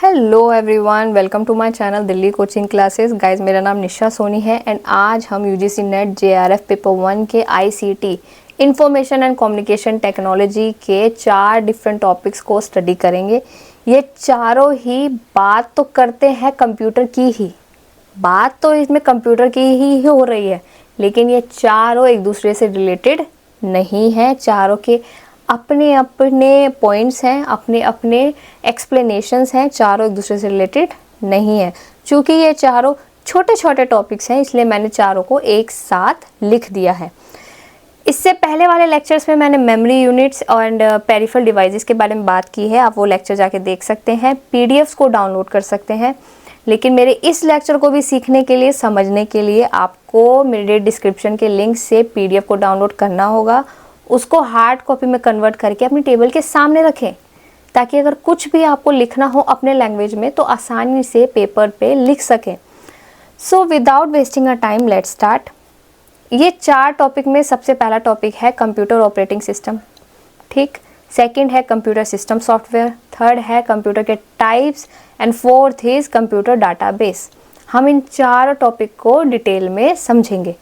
Hello everyone, welcome to my channel Delhi coaching classes. Guys, मेरा नाम निशा सोनी है एंड आज हम यूजीसी नेट जेआरएफ पेपर 1 के ICT information and communication technology के 4 डिफरेंट टॉपिक्स को स्टडी करेंगे। ये चारों ही बात तो करते हैं कंप्यूटर की ही, बात तो इसमें कंप्यूटर की ही हो रही है, लेकिन ये चारों एक दूसरे से रिलेटेड नहीं है। चारों के अपने अपने पॉइंट्स हैं, अपने अपने एक्सप्लेनेशंस हैं, चारों एक दूसरे से रिलेटेड नहीं है। चूँकि ये चारों छोटे छोटे टॉपिक्स हैं, इसलिए मैंने चारों को एक साथ लिख दिया है। इससे पहले वाले लेक्चर्स में मैंने memory units and peripheral devices के बारे में बात की है, आप वो लेक्चर जाके देख सकते हैं, पीडीएफ्स को डाउनलोड कर सकते हैं। लेकिन मेरे इस लेक्चर को भी सीखने के लिए, समझने के लिए आपको मेरे डिस्क्रिप्शन के लिंक से पीडीएफ को डाउनलोड करना होगा, उसको हार्ड कॉपी में कन्वर्ट करके अपनी टेबल के सामने रखें, ताकि अगर कुछ भी आपको लिखना हो अपने लैंग्वेज में तो आसानी से पेपर पे लिख सकें। So without wasting a time, let's start. ये 4 टॉपिक में सबसे पहला टॉपिक है कंप्यूटर ऑपरेटिंग सिस्टम, ठीक। सेकंड है कंप्यूटर सिस्टम सॉफ्टवेयर, थर्ड है कंप्यूटर के types and fourth is computer database. हम इन 4 टॉपिक को डिटेल में समझेंगे।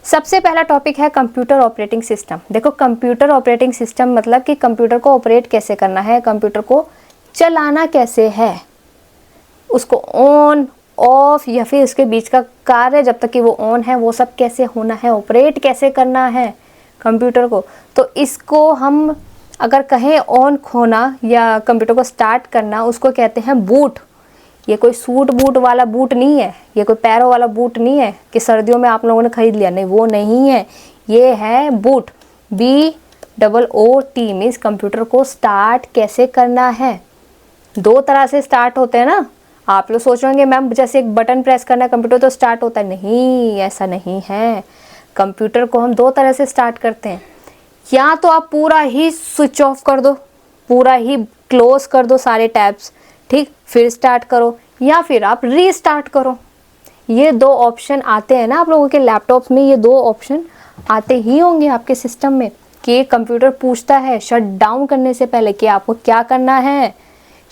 सबसे पहला टॉपिक है कंप्यूटर ऑपरेटिंग सिस्टम। देखो, कंप्यूटर ऑपरेटिंग सिस्टम मतलब कि कंप्यूटर को ऑपरेट कैसे करना है, कंप्यूटर को चलाना कैसे है, उसको ऑन ऑफ या फिर उसके बीच का कार्य जब तक कि वो ऑन है वो सब कैसे होना है, ऑपरेट कैसे करना है कंप्यूटर को। तो इसको हम अगर कहें ऑन खोना या कंप्यूटर को स्टार्ट करना, उसको कहते हैं बूट। ये कोई सूट बूट वाला बूट नहीं है, ये कोई पैरों वाला बूट नहीं है कि सर्दियों में आप लोगों ने खरीद लिया, नहीं, वो नहीं है। ये है बूट, BOOT मीन्स कंप्यूटर को स्टार्ट कैसे करना है। 2 तरह से स्टार्ट होते हैं ना। आप लोग सोच रहे होंगे मैम जैसे एक बटन प्रेस करना है कंप्यूटर तो स्टार्ट होता है, नहीं, ऐसा नहीं है। कंप्यूटर को हम 2 तरह से स्टार्ट करते हैं। या तो आप पूरा ही स्विच ऑफ कर दो, पूरा ही क्लोज कर दो सारे टैब्स, ठीक, फिर स्टार्ट करो, या फिर आप रीस्टार्ट करो। ये 2 ऑप्शन आते हैं ना आप लोगों के लैपटॉप्स में, ये 2 ऑप्शन आते ही होंगे आपके सिस्टम में कि कंप्यूटर पूछता है शट डाउन करने से पहले कि आपको क्या करना है,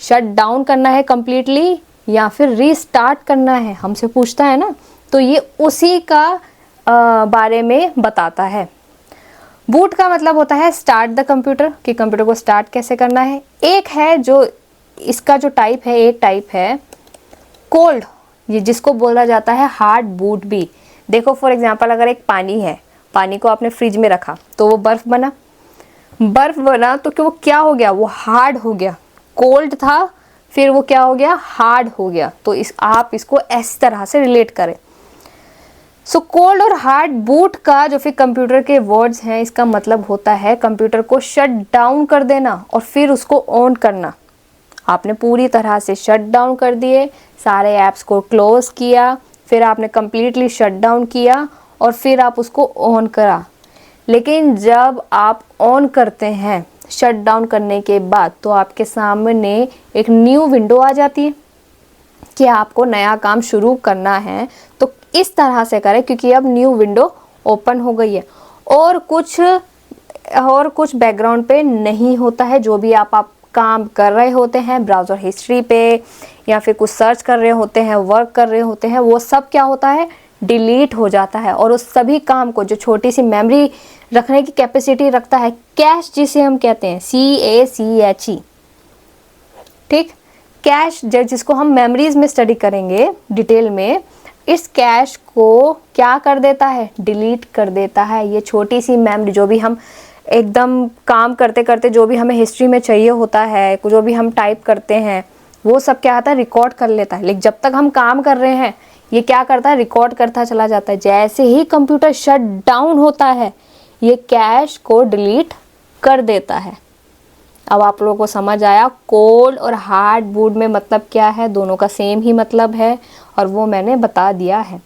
शट डाउन करना है कंप्लीटली या फिर रीस्टार्ट करना है, हमसे पूछता है ना। तो ये उसी का बारे में बताता है। बूट का मतलब होता है स्टार्ट द कंप्यूटर, कि कंप्यूटर को स्टार्ट कैसे करना है। एक है जो इसका जो टाइप है, एक टाइप है कोल्ड, ये जिसको बोला जाता है हार्ड बूट भी। देखो फॉर एग्जांपल, अगर एक पानी है, पानी को आपने फ्रिज में रखा तो वो बर्फ बना, तो कि वो क्या हो गया, वो हार्ड हो गया। कोल्ड था, फिर वो क्या हो गया, हार्ड हो गया। तो आप इसको इस तरह से रिलेट करें। सो कोल्ड और हार्ड बूट का जो फिर कंप्यूटर के वर्ड्स हैं, इसका मतलब होता है कंप्यूटर को शट डाउन कर देना और फिर उसको ऑन करना। आपने पूरी तरह से शट डाउन कर दिए, सारे ऐप्स को क्लोज किया, फिर आपने कम्प्लीटली शट डाउन किया और फिर आप उसको ऑन करा। लेकिन जब आप ऑन करते हैं शट डाउन करने के बाद, तो आपके सामने एक न्यू विंडो आ जाती है कि आपको नया काम शुरू करना है। तो इस तरह से करें, क्योंकि अब न्यू विंडो ओपन हो गई है और कुछ बैकग्राउंड पे नहीं होता है। जो भी आप काम कर रहे होते हैं ब्राउज़र हिस्ट्री पे या फिर कुछ सर्च कर रहे होते हैं, वर्क कर रहे होते हैं, वो सब क्या होता है, डिलीट हो जाता है। और उस सभी काम को, जो छोटी सी मेमोरी रखने की कैपेसिटी रखता है, कैश जिसे हम कहते हैं, CACHE, ठीक, कैश, जिसको हम मेमोरीज में स्टडी करेंगे डिटेल में, इस कैश को क्या कर देता है, डिलीट कर देता है। ये छोटी सी मेमोरी, जो भी हम एकदम काम करते करते जो भी हमें हिस्ट्री में चाहिए होता है, जो भी हम टाइप करते हैं, वो सब क्या आता है, रिकॉर्ड कर लेता है। लेकिन जब तक हम काम कर रहे हैं, ये क्या करता है, रिकॉर्ड करता चला जाता है। जैसे ही कंप्यूटर शट डाउन होता है, ये कैश को डिलीट कर देता है। अब आप लोगों को समझ आया कोल्ड और हार्ड बूट में मतलब क्या है, दोनों का सेम ही मतलब है और वो मैंने बता दिया है।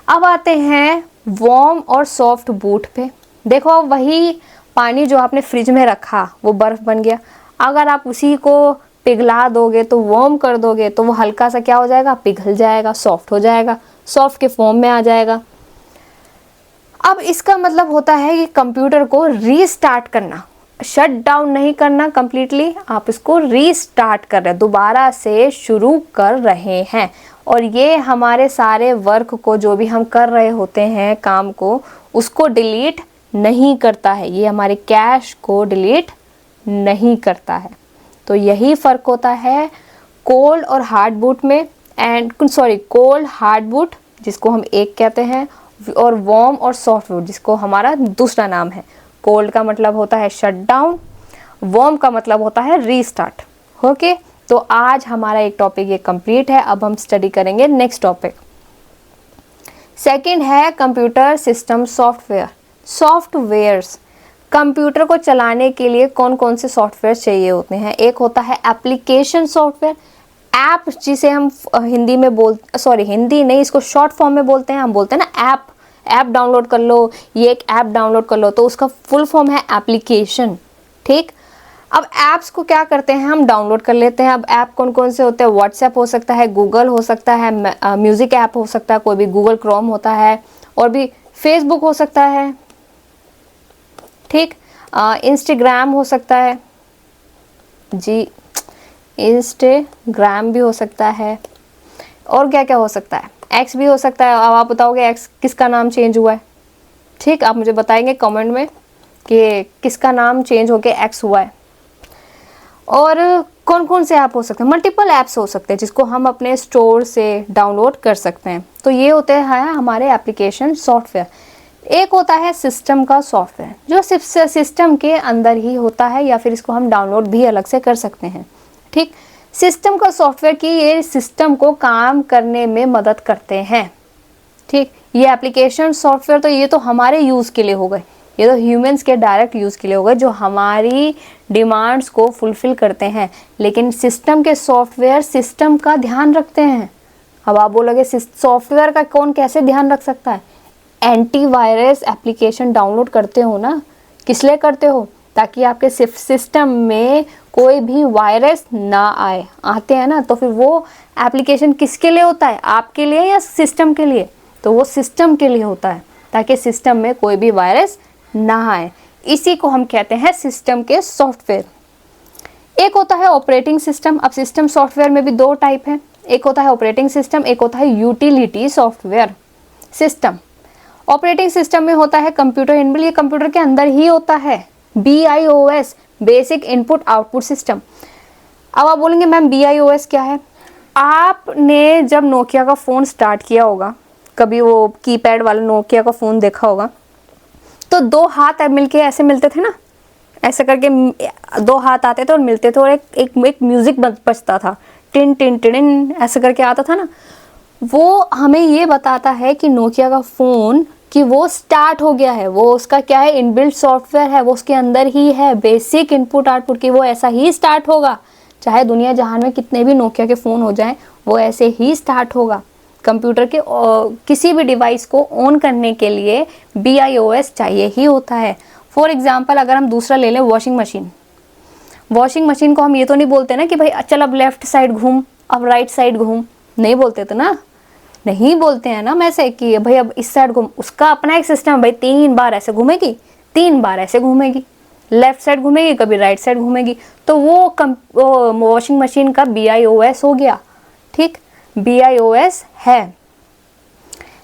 अब आते हैं वार्म और सॉफ्ट बूट पे। देखो, वही पानी जो आपने फ्रिज में रखा वो बर्फ बन गया। अगर आप उसी को पिघला दोगे, तो वार्म कर दोगे, तो वो हल्का सा क्या हो जाएगा, पिघल जाएगा, सॉफ्ट हो जाएगा, सॉफ्ट के फॉर्म में आ जाएगा। अब इसका मतलब होता है कि कंप्यूटर को रीस्टार्ट करना, शट डाउन नहीं करना कंप्लीटली, आप इसको रीस्टार्ट कर रहे हैं, दोबारा से शुरू कर रहे हैं। और ये हमारे सारे वर्क को, जो भी हम कर रहे होते हैं काम को, उसको डिलीट नहीं करता है, ये हमारे कैश को डिलीट नहीं करता है। तो यही फ़र्क होता है कोल्ड और हार्ड बूट में, कोल्ड हार्ड बूट जिसको हम एक कहते हैं, और वार्म और सॉफ्ट बूट जिसको हमारा दूसरा नाम है। कोल्ड का मतलब होता है शट डाउन, वार्म का मतलब होता है रीस्टार्ट। ओके, तो आज हमारा एक टॉपिक ये कंप्लीट है। अब हम स्टडी करेंगे नेक्स्ट टॉपिक। सेकंड है computer system software. Softwares, computer को चलाने के लिए कौन कौन से सॉफ्टवेयर चाहिए होते हैं। एक होता है एप्लीकेशन सॉफ्टवेयर, ऐप जिसे हम हिंदी में हिंदी नहीं, इसको शॉर्ट फॉर्म में बोलते हैं, हम बोलते हैं ना ऐप डाउनलोड कर लो, ये एक ऐप डाउनलोड कर लो, तो उसका फुल फॉर्म है एप्लीकेशन। ठीक, अब ऐप्स को क्या करते हैं, हम डाउनलोड कर लेते हैं। अब ऐप कौन कौन से होते हैं, व्हाट्सएप हो सकता है, गूगल हो सकता है, म्यूजिक ऐप हो सकता है, कोई भी गूगल क्रोम होता है, और भी फेसबुक हो सकता है, ठीक, इंस्टाग्राम हो सकता है जी, इंस्टाग्राम भी हो सकता है, और क्या क्या हो सकता है, एक्स भी हो सकता है। अब आप बताओगे एक्स किसका नाम चेंज हुआ है, ठीक, आप मुझे बताएंगे कमेंट में कि किसका नाम चेंज होके एक्स हुआ है। और कौन कौन से ऐप हो सकते हैं, मल्टीपल ऐप्स हो सकते हैं जिसको हम अपने स्टोर से डाउनलोड कर सकते हैं। तो ये होते हैं हमारे एप्लीकेशन सॉफ्टवेयर। एक होता है सिस्टम का सॉफ्टवेयर, जो सिर्फ सिस्टम के अंदर ही होता है, या फिर इसको हम डाउनलोड भी अलग से कर सकते हैं। ठीक, सिस्टम का सॉफ्टवेयर की ये सिस्टम को काम करने में मदद करते हैं। ठीक, ये एप्लीकेशन सॉफ्टवेयर तो ये तो हमारे यूज़ के लिए हो गए, ये तो ह्यूमंस के डायरेक्ट यूज़ के लिए हो गए, जो हमारी डिमांड्स को फुलफिल करते हैं। लेकिन सिस्टम के सॉफ्टवेयर सिस्टम का ध्यान रखते हैं। अब आप बोलोगे सॉफ्टवेयर का कौन कैसे ध्यान रख सकता है, एंटीवायरस एप्लीकेशन डाउनलोड करते हो ना, किस लिए करते हो, ताकि आपके सिस्टम में कोई भी वायरस ना आते हैं ना, तो फिर वो एप्लीकेशन किसके लिए होता है, आपके लिए या सिस्टम के लिए, तो वो सिस्टम के लिए होता है, ताकि सिस्टम में कोई भी वायरस ना आए। इसी को हम कहते हैं सिस्टम के सॉफ्टवेयर। एक होता है ऑपरेटिंग सिस्टम। अब सिस्टम सॉफ्टवेयर में भी दो टाइप है, एक होता है ऑपरेटिंग सिस्टम, एक होता है utility software system. Operating system में होता है कंप्यूटर इनबिल्ट, ये कंप्यूटर के अंदर ही होता है, BIOS basic input output system. अब आप बोलेंगे मैम BIOS क्या है। आपने जब नोकिया का फ़ोन स्टार्ट किया होगा, कभी वो कीपैड वाला नोकिया का फ़ोन देखा होगा, तो दो हाथ मिलके ऐसे मिलते थे ना, ऐसे करके दो हाथ आते थे और मिलते थे, और एक म्यूजिक बजता था, टिन टिन टिन ऐसे करके आता था ना। वो हमें ये बताता है कि नोकिया का फ़ोन कि वो स्टार्ट हो गया है, वो उसका क्या है, इनबिल्ट सॉफ्टवेयर है, वो उसके अंदर ही है, बेसिक इनपुट आउटपुट की, वो ऐसा ही स्टार्ट होगा। चाहे दुनिया जहान में कितने भी नोकिया के फ़ोन हो जाएं, वो ऐसे ही स्टार्ट होगा। कंप्यूटर के किसी भी डिवाइस को ऑन करने के लिए BIOS चाहिए ही होता है। फॉर एग्जाम्पल अगर हम दूसरा ले लें, वॉशिंग मशीन को हम ये तो नहीं बोलते ना कि भाई चल अब लेफ्ट साइड घूम, अब राइट साइड घूम, नहीं बोलते तो ना, नहीं बोलते हैं ना वैसे कि भाई अब इस साइड घूम, उसका अपना एक सिस्टम है, भाई 3 बार ऐसे घूमेगी, 3 बार ऐसे घूमेगी, लेफ्ट साइड घूमेगी, कभी राइट साइड घूमेगी, तो वो वॉशिंग मशीन का BIOS हो गया। ठीक, BIOS है।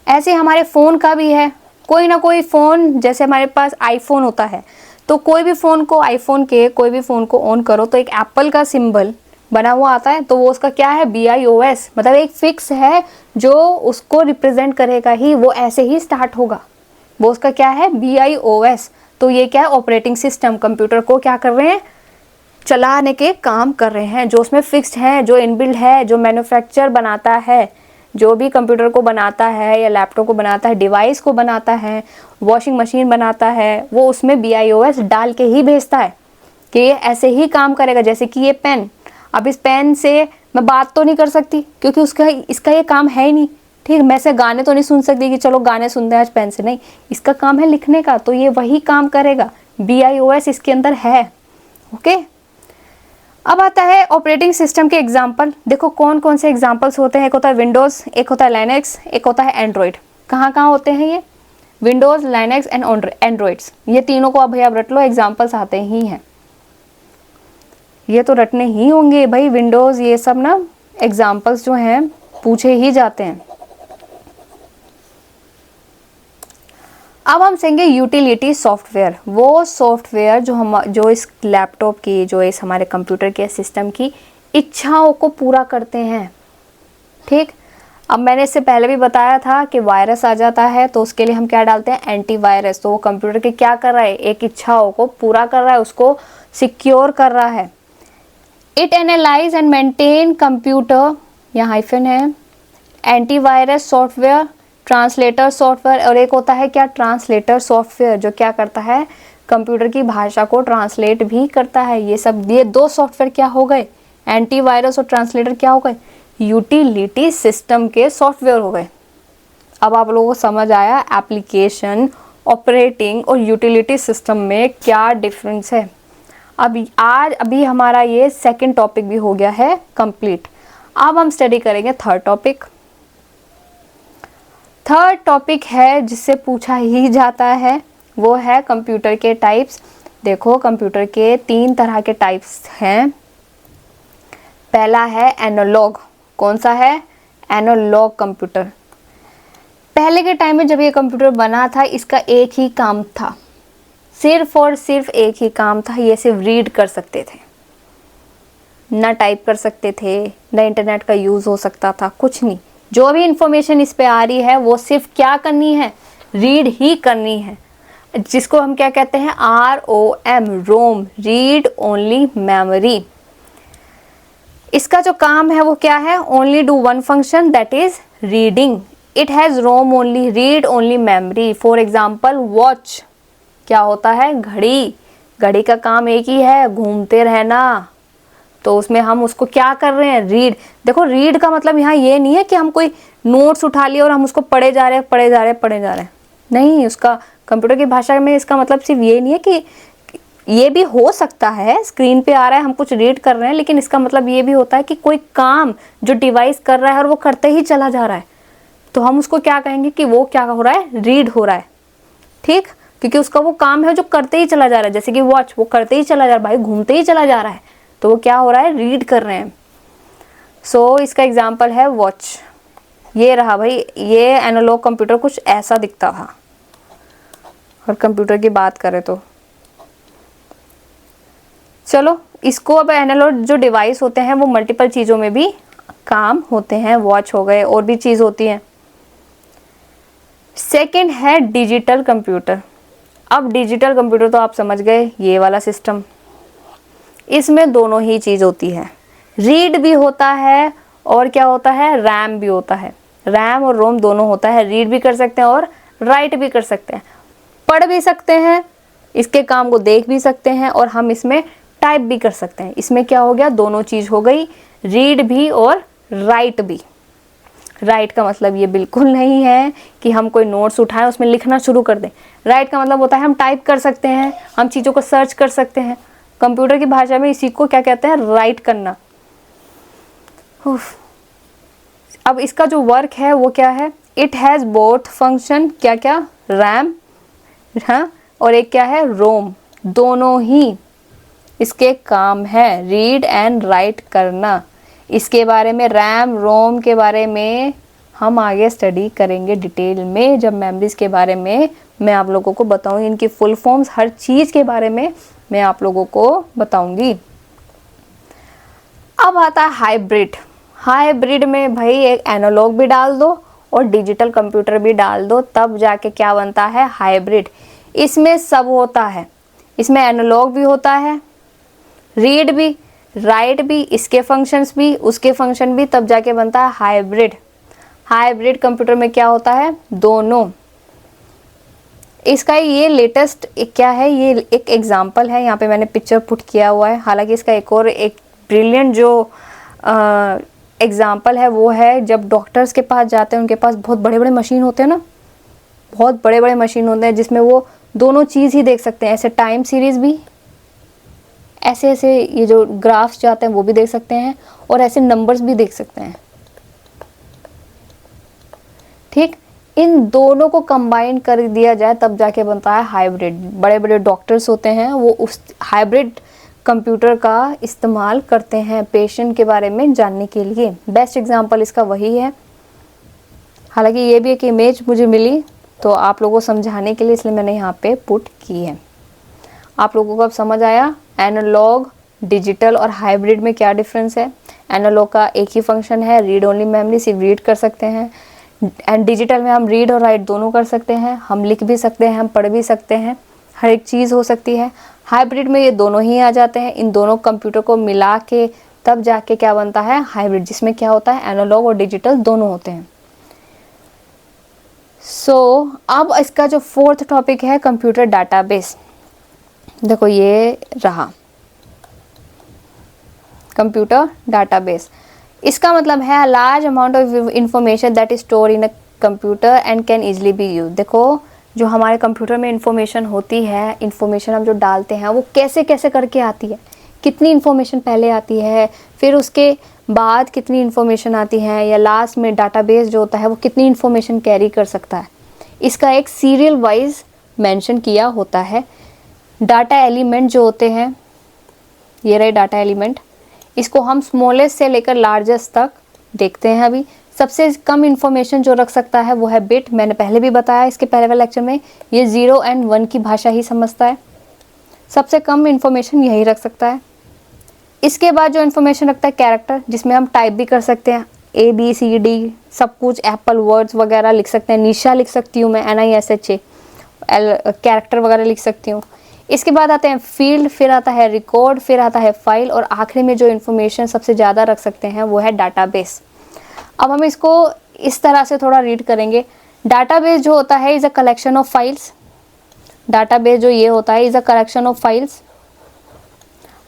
ऐसे हमारे फ़ोन का भी है, कोई ना कोई फ़ोन, जैसे हमारे पास आईफोन होता है, तो कोई भी फ़ोन को ऑन करो तो एक एप्पल का सिंबल बना हुआ आता है, तो वो उसका क्या है, BIOS, मतलब एक फिक्स है जो उसको रिप्रेजेंट करेगा ही, वो ऐसे ही स्टार्ट होगा, वो उसका क्या है, BIOS। तो ये क्या है, ऑपरेटिंग सिस्टम कंप्यूटर को क्या कर रहे हैं, चलाने के काम कर रहे हैं, जो उसमें फिक्स्ड है, जो इनबिल्ट है, जो मैन्युफैक्चर बनाता है, जो भी कंप्यूटर को बनाता है या लैपटॉप को बनाता है, डिवाइस को बनाता है, वॉशिंग मशीन बनाता है, वो उसमें BIOS डाल के ही भेजता है कि ये ऐसे ही काम करेगा। जैसे कि ये पेन, अब इस पेन से मैं बात तो नहीं कर सकती क्योंकि इसका ये काम है ही नहीं। ठीक, मैं से गाने तो नहीं सुन सकती कि चलो गाने सुनते हैं आज पेन से, नहीं, इसका काम है लिखने का, तो ये वही काम करेगा, BIOS इसके अंदर है। ओके, अब आता है ऑपरेटिंग सिस्टम के एग्जाम्पल। देखो कौन कौन से एग्जाम्पल्स होते हैं, एक होता है विंडोज़, एक होता है लाइनक्स, एक होता है एंड्रॉयड। कहाँ कहाँ होते हैं ये, विंडोज़, लाइनक्स एंड एंड्रॉयड्स, ये तीनों को अब भैया रट लो, एग्जाम्पल्स आते ही हैं। ये तो रटने ही होंगे भाई, विंडोज़ ये सब ना एग्जाम्पल्स जो हैं पूछे ही जाते हैं। अब हम सेंगे यूटिलिटी सॉफ्टवेयर, वो सॉफ्टवेयर जो इस लैपटॉप की, जो इस हमारे कंप्यूटर के सिस्टम की इच्छाओं को पूरा करते हैं। ठीक, अब मैंने इससे पहले भी बताया था कि वायरस आ जाता है तो उसके लिए हम क्या डालते हैं, एंटीवायरस। तो वो कंप्यूटर के क्या कर रहा है, एक इच्छाओं को पूरा कर रहा है, उसको सिक्योर कर रहा है। It analyse and maintain computer, यहाँ हाइफन है, एंटीवायरस सॉफ्टवेयर, ट्रांसलेटर सॉफ्टवेयर, और एक होता है क्या, ट्रांसलेटर सॉफ्टवेयर, जो क्या करता है, कंप्यूटर की भाषा को ट्रांसलेट भी करता है। ये दो सॉफ्टवेयर क्या हो गए, एंटीवायरस और ट्रांसलेटर क्या हो गए, यूटिलिटी सिस्टम के सॉफ्टवेयर हो गए। अब आप लोगों को समझ आया एप्लीकेशन, ऑपरेटिंग और यूटिलिटी सिस्टम में क्या डिफरेंस है। अभी हमारा ये सेकंड टॉपिक भी हो गया है कंप्लीट। अब हम स्टडी करेंगे थर्ड टॉपिक। थर्ड टॉपिक है जिससे पूछा ही जाता है, वो है कंप्यूटर के टाइप्स। देखो कंप्यूटर के 3 तरह के टाइप्स हैं। पहला है एनालॉग। कौन सा है, एनालॉग कंप्यूटर। पहले के टाइम में जब ये कंप्यूटर बना था, इसका एक ही काम था, सिर्फ और सिर्फ एक ही काम था, ये सिर्फ रीड कर सकते थे, ना टाइप कर सकते थे, ना इंटरनेट का यूज़ हो सकता था, कुछ नहीं। जो भी इंफॉर्मेशन इस पे आ रही है वो सिर्फ क्या करनी है, रीड ही करनी है, जिसको हम क्या कहते हैं, ROM, ROM, read only memory. इसका जो काम है वो क्या है, only do one function, that is reading. It has ROM only, read only memory. For example watch, क्या होता है, घड़ी। घड़ी का काम एक ही है, घूमते रहना। तो उसमें हम उसको क्या कर रहे हैं, रीड। देखो रीड का मतलब यहाँ ये नहीं है कि हम कोई नोट्स उठा लिए और हम उसको पढ़े जा रहे हैं। नहीं, उसका कंप्यूटर की भाषा में इसका मतलब सिर्फ ये नहीं है कि ये भी हो सकता है, स्क्रीन पे आ रहा है, हम कुछ रीड कर रहे हैं, लेकिन इसका मतलब ये भी होता है कि कोई काम जो डिवाइस कर रहा है और वो करते ही चला जा रहा है, तो हम उसको क्या कहेंगे कि वो क्या हो रहा है, रीड हो रहा है। ठीक, क्योंकि उसका वो काम है जो करते ही चला जा रहा है। जैसे कि वॉच, वो करते ही चला जा रहा है, भाई घूमते ही चला जा रहा है, तो वो क्या हो रहा है, रीड कर रहे हैं। सो इसका एग्जाम्पल है वॉच। ये रहा भाई, ये एनालॉग कंप्यूटर कुछ ऐसा दिखता था। और कंप्यूटर की बात करें तो चलो, इसको अब एनालॉग जो डिवाइस होते हैं वो मल्टीपल चीज़ों में भी काम होते हैं। वॉच हो गए, और भी चीज़ होती हैं। सेकंड है डिजिटल कंप्यूटर। अब डिजिटल कंप्यूटर तो आप समझ गए, ये वाला सिस्टम। इसमें दोनों ही चीज़ होती है, रीड भी होता है और क्या होता है, रैम भी होता है। रैम और रोम दोनों होता है, रीड भी कर सकते हैं और राइट भी कर सकते हैं, पढ़ भी सकते हैं, इसके काम को देख भी सकते हैं, और हम इसमें टाइप भी कर सकते हैं। इसमें क्या हो गया, दोनों चीज़ हो गई, रीड भी और राइट भी। राइट का मतलब ये बिल्कुल नहीं है कि हम कोई नोट्स उठाएं उसमें लिखना शुरू कर दें। राइट का मतलब होता है हम टाइप कर सकते हैं, हम चीज़ों को सर्च कर सकते हैं। कंप्यूटर की भाषा में इसी को क्या कहते हैं, राइट करना। अब इसका जो वर्क है वो क्या है, इट हैज़ बोथ फंक्शन, क्या क्या, रैम, हाँ, और एक क्या है, रोम। दोनों ही इसके काम है, रीड एंड राइट करना। इसके बारे में, रैम रोम के बारे में हम आगे स्टडी करेंगे डिटेल में, जब मेमोरीज के बारे में मैं आप लोगों को बताऊंगी, इनकी फुल फॉर्म्स, हर चीज़ के बारे में मैं आप लोगों को बताऊंगी। अब आता है हाइब्रिड। हाइब्रिड में भाई एक एनालॉग भी डाल दो और डिजिटल कंप्यूटर भी डाल दो, तब जाके क्या बनता है, हाइब्रिड। इसमें सब होता है, इसमें एनालॉग भी होता है, रीड भी, राइट भी, इसके फंक्शंस भी, उसके फंक्शन भी, तब जाके बनता है हाइब्रिड। हाइब्रिड कंप्यूटर में क्या होता है, दोनों। इसका ये लेटेस्ट क्या है, ये एक एग्जांपल है, यहाँ पे मैंने पिक्चर पुट किया हुआ है। हालांकि इसका एक और एक ब्रिलियंट जो एग्जांपल है वो है, जब डॉक्टर्स के पास जाते हैं, उनके पास बहुत बड़े बड़े मशीन होते हैं ना, बहुत बड़े बड़े मशीन होते हैं जिसमें वो दोनों चीज़ ही देख सकते हैं, ऐसे टाइम सीरीज़ भी, ऐसे ऐसे ये जो ग्राफ्स जाते हैं वो भी देख सकते हैं, और ऐसे नंबर्स भी देख सकते हैं। ठीक, इन दोनों को कंबाइन कर दिया जाए तब जाके बनता है हाइब्रिड। बड़े बड़े डॉक्टर्स होते हैं, वो उस हाइब्रिड कंप्यूटर का इस्तेमाल करते हैं पेशेंट के बारे में जानने के लिए। बेस्ट एग्जांपल इसका वही है। हालांकि ये भी एक इमेज मुझे मिली तो आप लोगों को समझाने के लिए इसलिए मैंने यहाँ पे पुट की है। आप लोगों को अब समझ आया एनालॉग, डिजिटल और हाइब्रिड में क्या डिफरेंस है। एनालॉग का एक ही फंक्शन है, रीड ओनली मेमोरी, सिर्फ रीड कर सकते हैं। एंड डिजिटल में हम रीड और राइट दोनों कर सकते हैं, हम लिख भी सकते हैं, हम पढ़ भी सकते हैं, हर एक चीज़ हो सकती है। हाइब्रिड में ये दोनों ही आ जाते हैं। इन दोनों कंप्यूटर को मिला के तब जाके क्या बनता है हाइब्रिड, जिसमें क्या होता है एनालॉग और डिजिटल दोनों होते हैं। अब इसका जो फोर्थ टॉपिक है कंप्यूटर डाटाबेस। देखो ये रहा कंप्यूटर डाटाबेस। इसका मतलब है large amount of information that is store in a computer and can easily B use. देखो जो हमारे कंप्यूटर में इंफॉर्मेशन होती है, इंफॉर्मेशन हम जो डालते हैं वो कैसे कैसे करके आती है, कितनी इंफॉर्मेशन पहले आती है, फिर उसके बाद कितनी इंफॉर्मेशन आती है, या लास्ट में डाटाबेस जो होता है वो कितनी इंफॉर्मेशन कैरी कर सकता है, इसका एक सीरियल वाइज मेंशन किया होता है। डाटा एलिमेंट जो होते हैं, ये रहे डाटा एलिमेंट, इसको हम स्मॉलेस्ट से लेकर लार्जेस्ट तक देखते हैं। अभी सबसे कम इंफॉर्मेशन जो रख सकता है वो है बिट। मैंने पहले भी बताया इसके पहले वाले लेक्चर में, ये 0 एंड 1 की भाषा ही समझता है, सबसे कम इंफॉर्मेशन यही रख सकता है। इसके बाद जो इन्फॉर्मेशन रखता है कैरेक्टर, जिसमें हम टाइप भी कर सकते हैं, ABCD सब कुछ, एप्पल वर्ड्स वगैरह लिख सकते हैं, निशा लिख सकती हूँ मैं, NISHA कैरेक्टर वगैरह लिख सकती हूँ। इसके बाद आते हैं फील्ड, फिर आता है रिकॉर्ड, फिर आता है फाइल, और आखिरी में जो इन्फॉर्मेशन सबसे ज़्यादा रख सकते हैं वो है डाटाबेस। अब हम इसको इस तरह से थोड़ा रीड करेंगे। डाटाबेस जो होता है is a collection of files. Database जो ये होता है is a collection of files.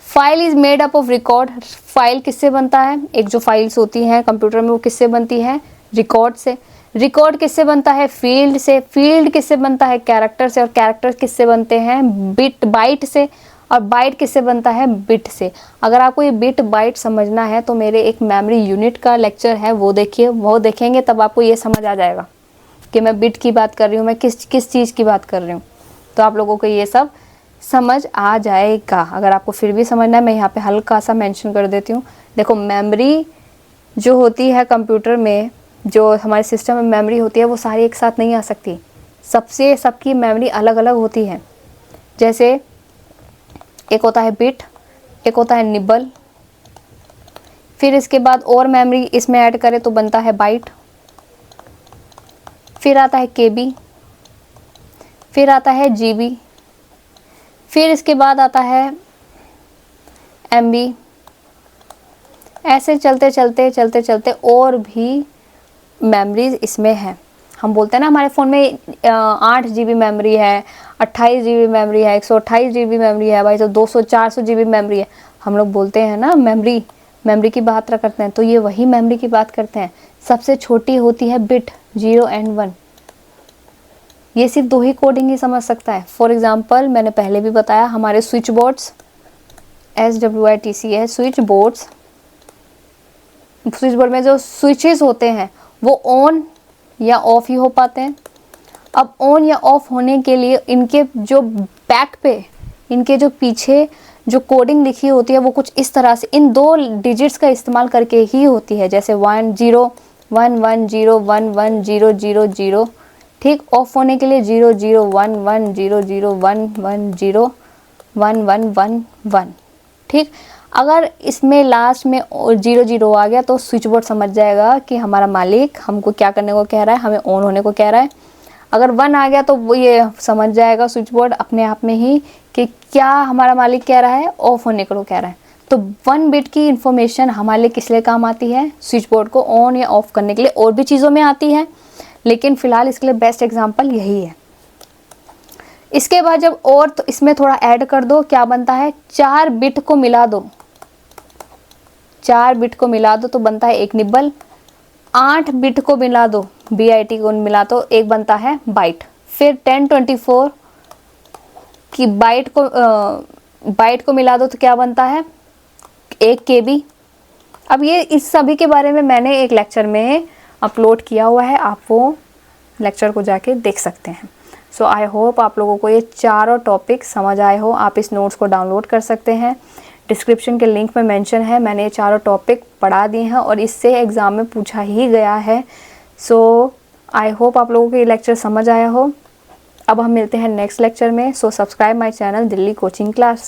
File is made up of record. File किससे बनता है, एक जो फाइल्स होती हैं कंप्यूटर में वो किससे बनती है, रिकॉर्ड से। रिकॉर्ड किससे बनता है, फील्ड से। फील्ड किससे बनता है, कैरेक्टर से। और कैरेक्टर किससे बनते हैं, बाइट से। और बाइट किससे बनता है, बिट से। अगर आपको ये बिट बाइट समझना है तो मेरे एक मेमोरी यूनिट का लेक्चर है वो देखिए, वो देखेंगे तब आपको ये समझ आ जाएगा कि मैं बिट की बात कर रही हूँ, मैं किस चीज़ की बात कर रही हूँ। तो आप लोगों को ये सब समझ आ जाएगा। अगर आपको फिर भी समझना है, मैं यहाँ पे हल्का सा मेंशन कर देती हूँ। देखो मेमोरी जो होती है कंप्यूटर में, जो हमारे सिस्टम में मेमोरी होती है वो सारी एक साथ नहीं आ सकती, सबकी मेमोरी अलग अलग होती है। जैसे एक होता है बिट, एक होता है निबल, फिर इसके बाद और मेमोरी इसमें ऐड करें तो बनता है बाइट, फिर आता है केबी, फिर आता है जीबी, फिर इसके बाद आता है एमबी। ऐसे चलते चलते और भी मेमोरीज इसमें है। हम बोलते हैं ना हमारे फ़ोन में 8 GB मेमोरी है, 28 GB मेमोरी है, 128 GB मेमोरी है, भाई तो 200-400 GB मेमोरी है। हम लोग बोलते हैं ना मेमोरी की बात करते हैं, तो ये वही मेमोरी की बात करते हैं। सबसे छोटी होती है बिट, 0 एंड 1। ये सिर्फ 2 ही कोडिंग ही समझ सकता है। फॉर एग्जाम्पल मैंने पहले भी बताया, हमारे switch boards, SWITCH switch boards, switch board में जो स्विचेस होते हैं वो ऑन या ऑफ ही हो पाते हैं। अब ऑन या ऑफ होने के लिए इनके जो बैक पे, इनके जो पीछे जो कोडिंग लिखी होती है वो कुछ इस तरह से इन 2 डिजिट्स का इस्तेमाल करके ही होती है। जैसे 1 0 1 1 0 1 1 0 0 0, ठीक। ऑफ होने के लिए 0 0 1 1 0 0 1 1 0 1 1 1 1, ठीक। अगर इसमें लास्ट में 0 0 आ गया तो स्विच बोर्ड समझ जाएगा कि हमारा मालिक हमको क्या करने को कह रहा है, हमें ऑन होने को कह रहा है। अगर 1 आ गया तो वो ये समझ जाएगा स्विच बोर्ड अपने आप में ही कि क्या हमारा मालिक कह रहा है, ऑफ होने को कह रहा है। तो 1 बिट की इंफॉर्मेशन हमारे लिए किस लिए काम आती है, स्विच बोर्ड को ऑन या ऑफ करने के लिए। और भी चीज़ों में आती है लेकिन फिलहाल इसके लिए बेस्ट एग्जाम्पल यही है। इसके बाद जब और तो इसमें थोड़ा ऐड कर दो, क्या बनता है, 4 बिट को मिला दो, 4 बिट को मिला दो तो बनता है एक निबल। 8 बिट को मिला दो, BIT को मिला तो एक बनता है बाइट। फिर 1024 की बाइट को मिला दो तो क्या बनता है, एक KB। अब ये इस सभी के बारे में मैंने एक लेक्चर में अपलोड किया हुआ है, आप वो लेक्चर को जाके देख सकते हैं। सो आई होप आप लोगों को ये चारों टॉपिक समझ आए हो। आप इस नोट्स को डाउनलोड कर सकते हैं। डिस्क्रिप्शन के लिंक में मेंशन है। मैंने ये चारों टॉपिक पढ़ा दिए हैं और इससे एग्ज़ाम में पूछा ही गया है। सो आई होप आप लोगों को ये लेक्चर समझ आया हो। अब हम मिलते हैं नेक्स्ट लेक्चर में। So subscribe my channel Delhi coaching class.